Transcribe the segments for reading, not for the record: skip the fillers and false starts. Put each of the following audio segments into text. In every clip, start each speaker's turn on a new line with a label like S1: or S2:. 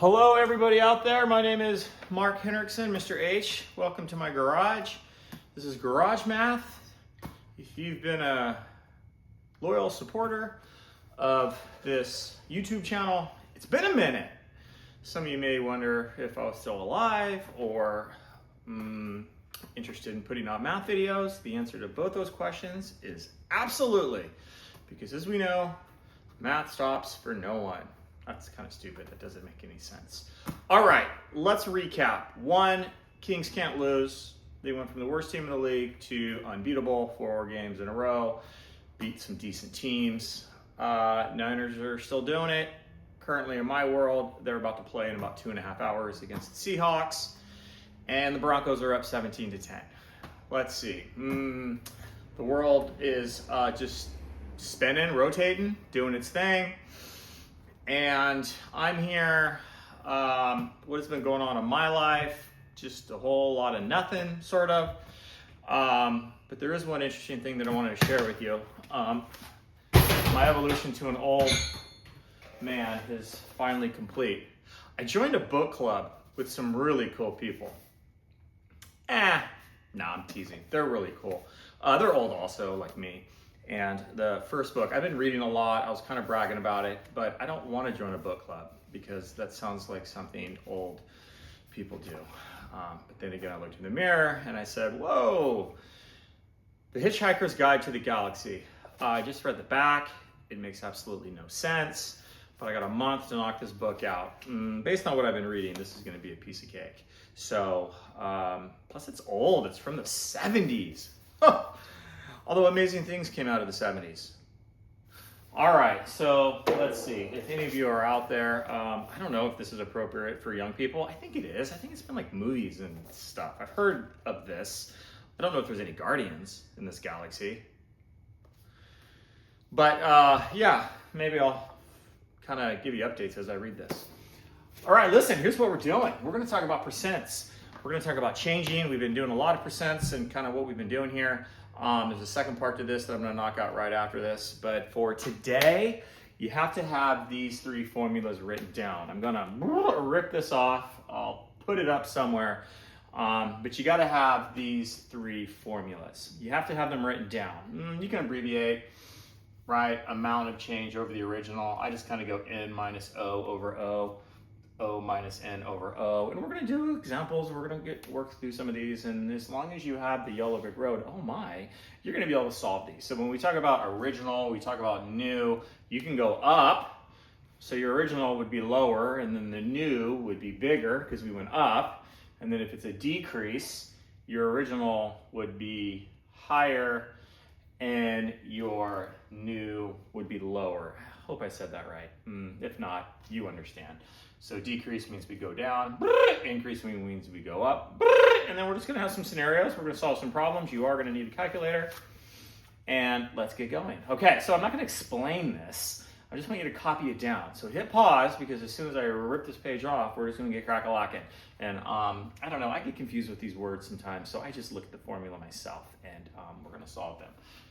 S1: Hello everybody out there, my name is Mark Henriksen, Mr. H. Welcome to my garage. This is Garage Math. If you've been a loyal supporter of this YouTube channel, it's been a minute. Some of you may wonder if I was still alive or interested in putting out math videos. The answer to both those questions is absolutely, because as we know, math stops for no one. That's kind of stupid. That doesn't make any sense. All right, let's recap. 1, Kings can't lose. They went from the worst team in the league to unbeatable 4 games in a row. Beat some decent teams. Niners are still doing it. Currently in my world, they're about to play in about 2.5 hours against the Seahawks. And the Broncos are up 17-10. Let's see. The world is just spinning, rotating, doing its thing. And I'm here. What has been going on in my life? Just a whole lot of nothing, sort of. But there is one interesting thing that I wanted to share with you. My evolution to an old man is finally complete. I joined a book club with some really cool people. Nah, I'm teasing. They're really cool. They're old also, like me. And the first book, I've been reading a lot. I was kind of bragging about it, but I don't want to join a book club because that sounds like something old people do. But then again, I looked in the mirror and I said, whoa, The Hitchhiker's Guide to the Galaxy. I just read the back. It makes absolutely no sense, but I got a month to knock this book out. Based on what I've been reading, this is going to be a piece of cake. So, plus it's old. It's from the 70s. Although amazing things came out of the 70s. All right, so let's see. If any of you are out there, I don't know if this is appropriate for young people. I think it is. I think it's been like movies and stuff. I've heard of this. I don't know if there's any Guardians in this galaxy. But yeah, maybe I'll kind of give you updates as I read this. All right, listen, here's what we're doing. We're going to talk about percents. We're going to talk about changing. We've been doing a lot of percents and kind of what we've been doing here. There's a second part to this that I'm going to knock out right after this. But for today, you have to have these 3 formulas written down. I'm going to rip this off. I'll put it up somewhere. But you got to have these 3 formulas. You have to have them written down. You can abbreviate, right? Amount of change over the original. I just kind of go N minus O over O. O minus N over O. And we're going to do examples. We're going to work through some of these. And as long as you have the yellow brick road, oh my, you're going to be able to solve these. So when we talk about original, we talk about new, you can go up. So your original would be lower and then the new would be bigger because we went up. And then if it's a decrease, your original would be higher and your new would be lower. I hope I said that right. If not, you understand. So decrease means we go down, increase means we go up, and then we're just gonna have some scenarios. We're gonna solve some problems. You are gonna need a calculator, and let's get going. Okay, so I'm not gonna explain this. I just want you to copy it down. So hit pause, because as soon as I rip this page off, we're just gonna get crack-a-lackin'. And I don't know, I get confused with these words sometimes, so I just look at the formula myself, and we're gonna solve them.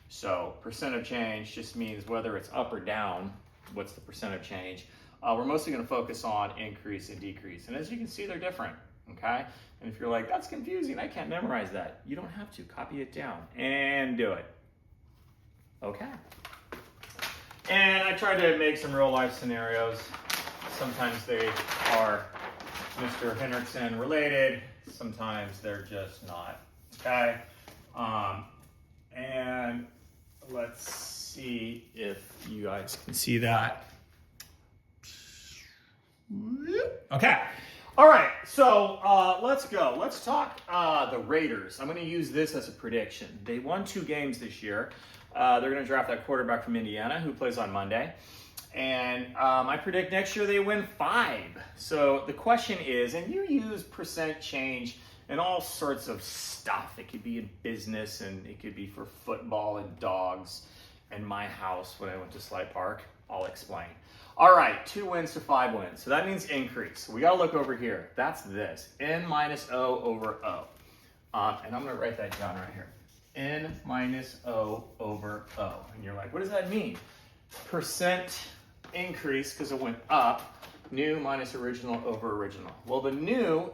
S1: So percent of change just means whether it's up or down, what's the percent of change. We're mostly going to focus on increase and decrease. And as you can see, they're different, okay? And if you're like, that's confusing, I can't memorize that. You don't have to. Copy it down and do it. Okay. And I tried to make some real life scenarios. Sometimes they are Mr. Henriksen related. Sometimes they're just not, okay? And let's see if you guys can see that. Okay. All right. So let's go. Let's talk the Raiders. I'm going to use this as a prediction. They won 2 games this year. They're going to draft that quarterback from Indiana who plays on Monday. And I predict next year they win 5. So the question is, and you use percent change and all sorts of stuff. It could be in business and it could be for football and dogs and my house when I went to Slide Park. I'll explain. All right, 2 wins to 5 wins. So that means increase. So we got to look over here. That's this, N minus O over O. And I'm going to write that down right here. N minus O over O. And you're like, what does that mean? Percent increase because it went up New minus original over original. Well, the new,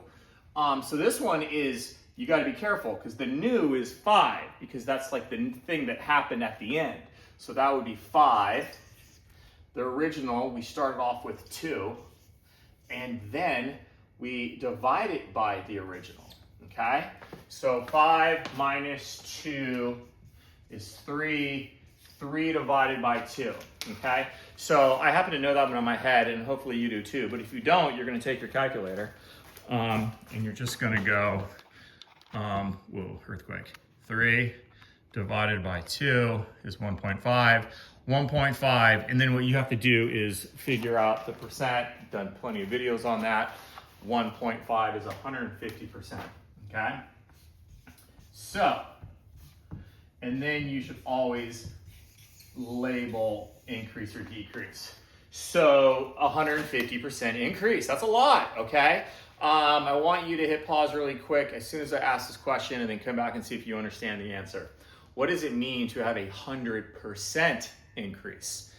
S1: so this one is, you got to be careful because the new is 5 because that's like the thing that happened at the end. So that would be 5. The original, we started off with 2, and then we divide it by the original, okay? So 5 minus 2 is 3. 3 divided by 2, okay? So I happen to know that one on my head, and hopefully you do too. But if you don't, you're going to take your calculator, and you're just going to go, whoa, earthquake. 3 divided by 2 is 1.5. 1.5, and then what you have to do is figure out the percent. Done plenty of videos on that. 1.5 is 150%, okay? So, and then you should always label increase or decrease. So 150% increase, that's a lot, okay? I want you to hit pause really quick as soon as I ask this question and then come back and see if you understand the answer. What does it mean to have 100% increase?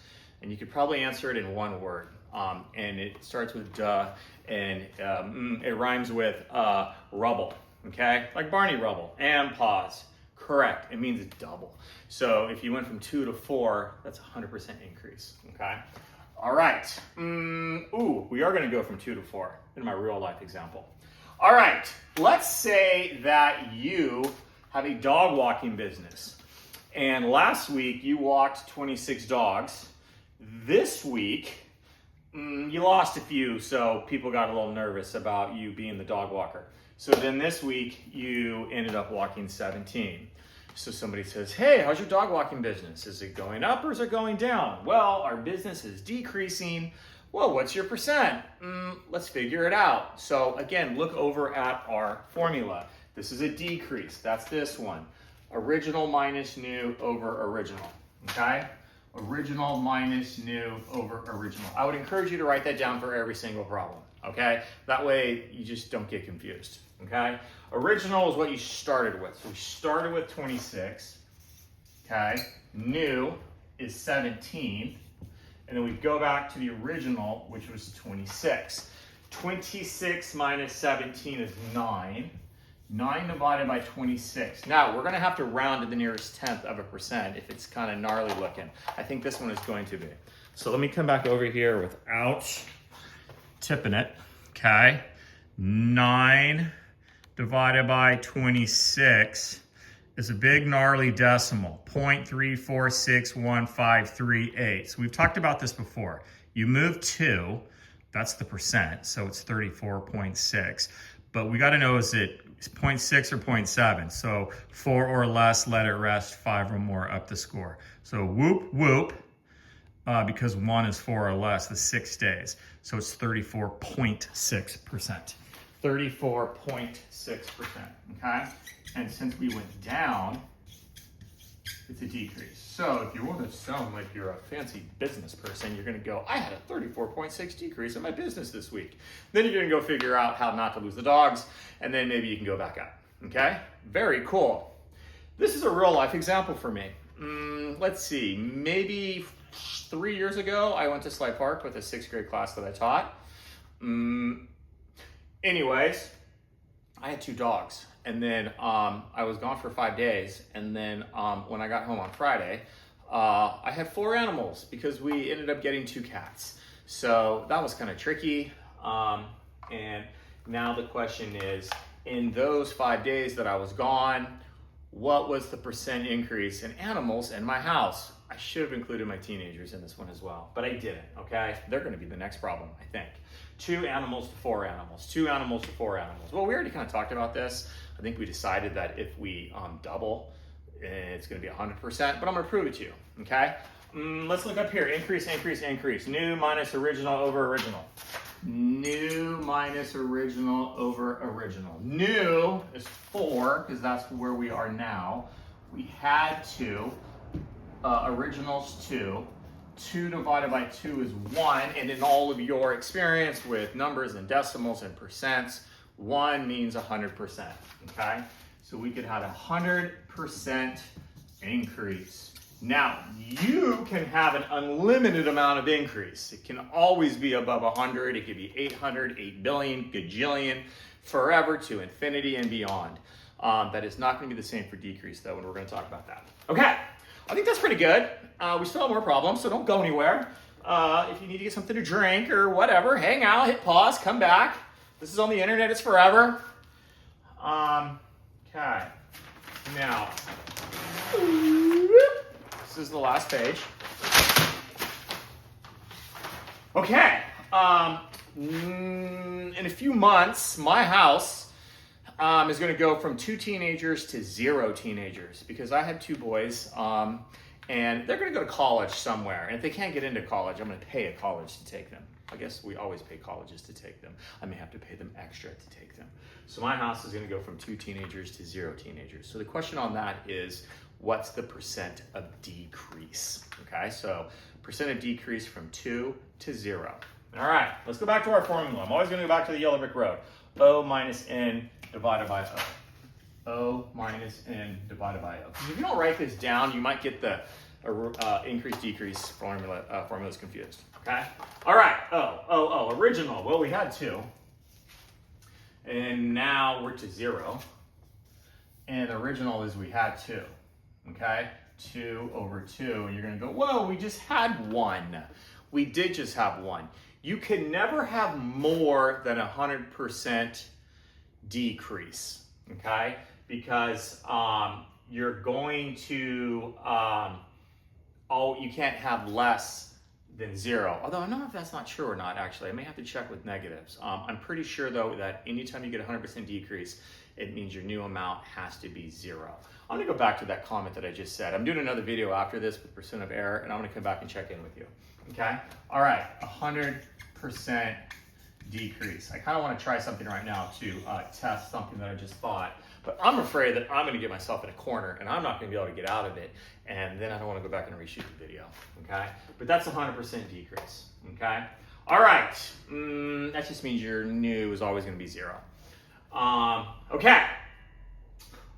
S1: And you could probably answer it in one word. And it starts with duh, and it rhymes with rubble, okay? Like Barney Rubble, and pause. Correct, it means double. So if you went from 2 to 4, that's 100% increase, okay? All right, we are gonna go from 2 to 4 in my real life example. All right, let's say that you have a dog walking business. And last week you walked 26 dogs. This week, you lost a few, so people got a little nervous about you being the dog walker. So then this week you ended up walking 17. So somebody says, hey, how's your dog walking business? Is it going up or is it going down? Well, our business is decreasing. Well, what's your percent? Let's figure it out. So again, look over at our formula. This is a decrease, that's this one. Original minus new over original, okay? Original minus new over original. I would encourage you to write that down for every single problem, okay? That way you just don't get confused, okay? Original is what you started with. So we started with 26, okay? New is 17, and then we go back to the original, which was 26. 26 minus 17 is 9. 9 divided by 26. Now, we're gonna have to round to the nearest 10th of a percent if it's kind of gnarly looking. I think this one is going to be. So let me come back over here without tipping it, okay? 9 divided by 26 is a big gnarly decimal, 0.346153.8. So we've talked about this before. You move 2, that's the percent, so it's 34.6. But we gotta know, is it 0.6 or 0.7? So 4 or less, let it rest, 5 or more, up the score. So whoop, whoop, because 1 is 4 or less, the 6 stays. So it's 34.6%. 34.6%, okay? And since we went down, it's a decrease. So if you want to sound like you're a fancy business person, you're gonna go, I had a 34.6 decrease in my business this week. Then you're gonna go figure out how not to lose the dogs, and then maybe you can go back up, okay? Very cool. This is a real life example for me. Let's see, maybe 3 years ago, I went to Sly Park with a 6th grade class that I taught. Anyways, I had 2 dogs. And then I was gone for 5 days. And then when I got home on Friday, I had 4 animals because we ended up getting 2 cats. So that was kind of tricky. And now the question is, in those 5 days that I was gone, what was the percent increase in animals in my house? I should have included my teenagers in this one as well, but I didn't, okay? They're gonna be the next problem, I think. 2 animals to 4 animals, 2 animals to 4 animals. Well, we already kind of talked about this. I think we decided that if we double, it's gonna be 100%, but I'm gonna prove it to you, okay? Let's look up here, increase, increase, increase. New minus original over original. New minus original over original. New is 4, because that's where we are now. We had 2, original's 2. 2 divided by 2 is 1, and in all of your experience with numbers and decimals and percents, 1 means 100%, okay? So we could have 100% increase. Now, you can have an unlimited amount of increase. It can always be above 100. It could be 800, 8 billion, gajillion, forever to infinity and beyond. That is not going to be the same for decrease, though, and we're going to talk about that. Okay, I think that's pretty good. We still have more problems, so don't go anywhere. If you need to get something to drink or whatever, hang out, hit pause, come back. This is on the internet, it's forever. Okay, now, this is the last page. Okay, in a few months, my house is going to go from 2 teenagers to 0 teenagers because I have 2 boys, and they're going to go to college somewhere. And if they can't get into college, I'm going to pay a college to take them. I guess we always pay colleges to take them. I may have to pay them extra to take them. So my house is going to go from 2 teenagers to 0 teenagers. So the question on that is, what's the percent of decrease? Okay, so percent of decrease from 2 to 0. All right, let's go back to our formula. I'm always going to go back to the yellow brick road. O minus N divided by O. O minus N divided by O. If you don't write this down, you might get the increase-decrease formulas confused. Okay? All right, original. Well, we had 2. And now we're to 0. And original is we had 2. Okay? 2 over 2. And you're going to go, whoa, we just had 1. We did just have 1. You can never have more than 100% decrease. Okay? Because you're going to, you can't have less than 0. Although I don't know if that's not true or not, actually. I may have to check with negatives. I'm pretty sure, though, that anytime you get a 100% decrease, it means your new amount has to be 0. I'm going to go back to that comment that I just said. I'm doing another video after this with percent of error, and I'm going to come back and check in with you. Okay? All right, 100% decrease. I kind of want to try something right now to test something that I just thought, but I'm afraid that I'm going to get myself in a corner, and I'm not going to be able to get out of it, and then I don't want to go back and reshoot the video. Okay? But that's 100% decrease. Okay? All right. That just means your new is always going to be 0. Okay.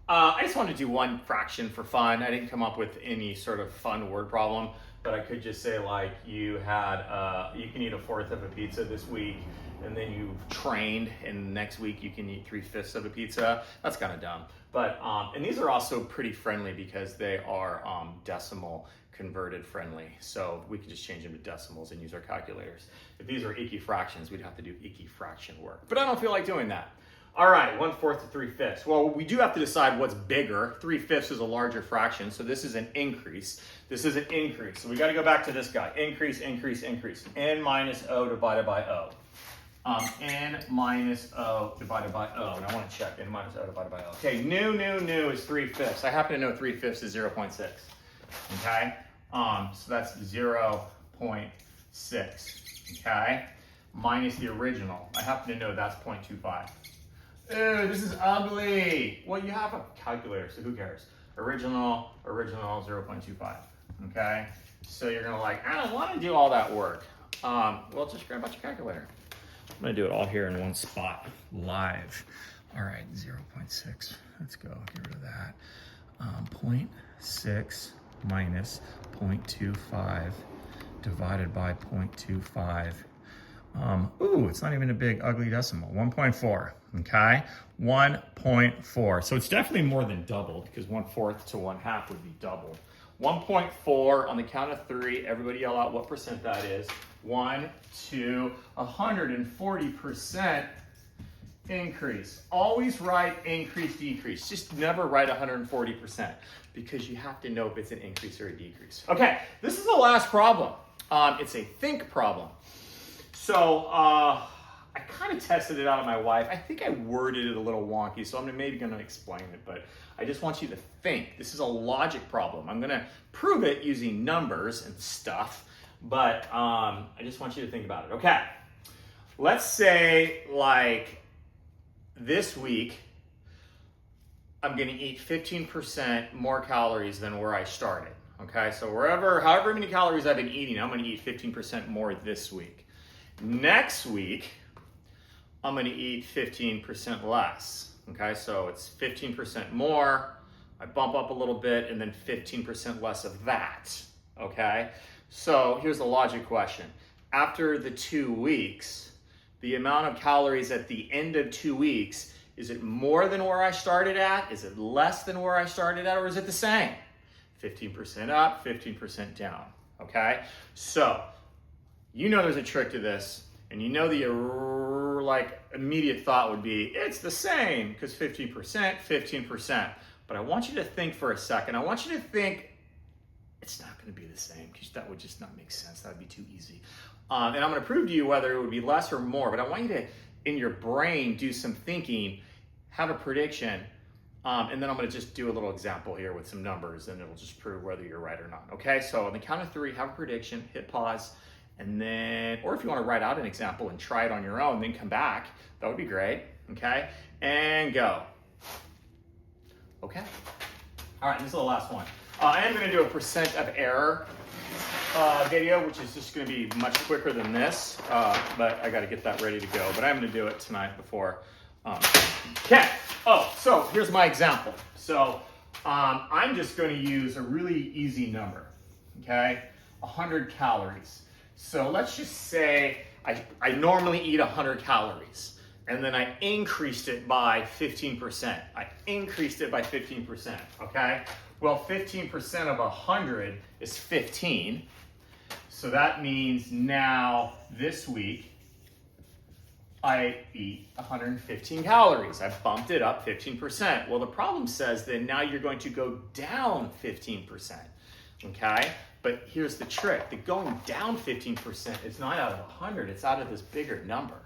S1: I just wanted to do one fraction for fun. I didn't come up with any sort of fun word problem, but I could just say, like, you had, you can eat 1/4 of a pizza this week, and then you've trained, and next week you can eat 3/5 of a pizza. That's kind of dumb. But, and these are also pretty friendly because they are decimal converted friendly. So we can just change them to decimals and use our calculators. If these are icky fractions, we'd have to do icky fraction work. But I don't feel like doing that. All right, 1/4 to 3/5. Well, we do have to decide what's bigger. 3/5 is a larger fraction, so this is an increase. This is an increase. So we got to go back to this guy. Increase, increase, increase. N minus O divided by O. N minus O divided by O. And I want to check N minus O divided by O. Okay, new is 3/5. I happen to know 3/5 is 0.6. Okay? So that's 0.6. Okay? Minus the original. I happen to know that's 0.25. Ew, this is ugly. Well, you have a calculator, so who cares? Original, 0.25. Okay? So you're gonna I don't want to do all that work. Well, just grab out your calculator. I'm gonna do it all here in one spot, live. All right, 0.6. Let's go, get rid of that. 0.6 minus 0.25 divided by 0.25. Ooh, it's not even a big ugly decimal. 1.4. Okay, 1.4. So it's definitely more than doubled because 1/4 to 1/2 would be doubled. 1.4 on the count of 3. Everybody yell out what percent that is. 1, 2, 140% increase. Always write increase, decrease. Just never write 140% because you have to know if it's an increase or a decrease. Okay, this is the last problem. It's a think problem. So I kind of tested it out on my wife. I think I worded it a little wonky, so I'm maybe going to explain it, but I just want you to think. This is a logic problem. I'm going to prove it using numbers and stuff, but I just want you to think about it. Okay, let's say like this week, I'm going to eat 15% more calories than where I started. Okay, so however many calories I've been eating, I'm going to eat 15% more this week. Next week, I'm going to eat 15% less. Okay, so it's 15% more I bump up a little bit, and then 15% less of that, okay? So here's the logic question. After the 2 weeks, the amount of calories at the end of 2 weeks, is it more than where I started at? Is it less than where I started at, or is it the same? 15% up, 15% down, okay? So, you know there's a trick to this, and you know the immediate thought would be, it's the same, because 15%, 15%. But I want you to think for a second. I want you to think, it's not going to be the same, because that would just not make sense. That would be too easy. And I'm going to prove to you whether it would be less or more, but I want you to, in your brain, do some thinking, have a prediction, and then I'm going to just do a little example here with some numbers, and it'll just prove whether you're right or not. Okay, so on the count of 3, have a prediction, hit pause, and then, or if you want to write out an example and try it on your own, then come back, that would be great. Okay, and go. Okay, all right, this is the last one. I am going to do a percent of error video, which is just going to be much quicker than this, but I got to get that ready to go. But I'm going to do it tonight before. Okay. Oh, so here's my example. So I'm just going to use a really easy number. Okay, 100 calories. So let's just say I normally eat 100 calories, and then I increased it by 15%. I increased it by 15%. Okay. Well, 15% of 100 is 15. So that means now this week I eat 115 calories. I bumped it up 15%. Well, the problem says that now you're going to go down 15%. Okay? But here's the trick. The going down 15% is not out of 100. It's out of this bigger number.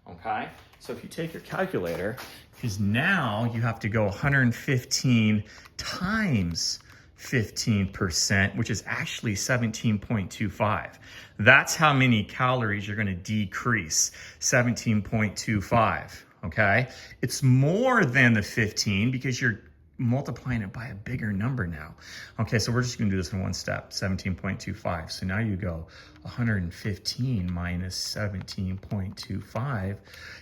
S1: Okay? So if you take your calculator, because now you have to go 115 times 15%, which is actually 17.25. That's how many calories you're going to decrease, 17.25, okay? It's more than the 15 because you're multiplying it by a bigger number now. Okay, so we're just going to do this in one step, 17.25. So now you go 115 minus 17.25,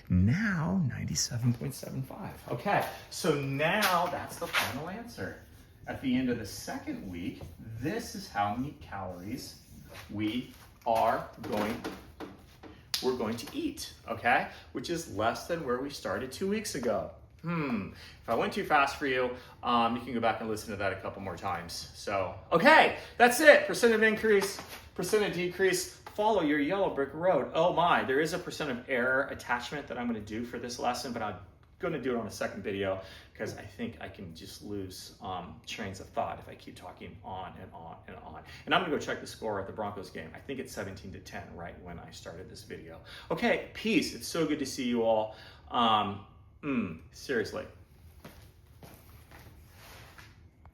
S1: now 97.75. Okay, so now that's the final answer. At the end of the second week, this is how many calories we're going to eat, okay? Which is less than where we started 2 weeks ago. If I went too fast for you, you can go back and listen to that a couple more times. So, okay, that's it. Percent of increase, percent of decrease. Follow your yellow brick road. Oh my, there is a percent of error attachment that I'm going to do for this lesson, but I'm going to do it on a second video because I think I can just lose trains of thought if I keep talking on and on and on. And I'm going to go check the score at the Broncos game. I think it's 17-10 right when I started this video. Okay, peace. It's so good to see you all. Seriously.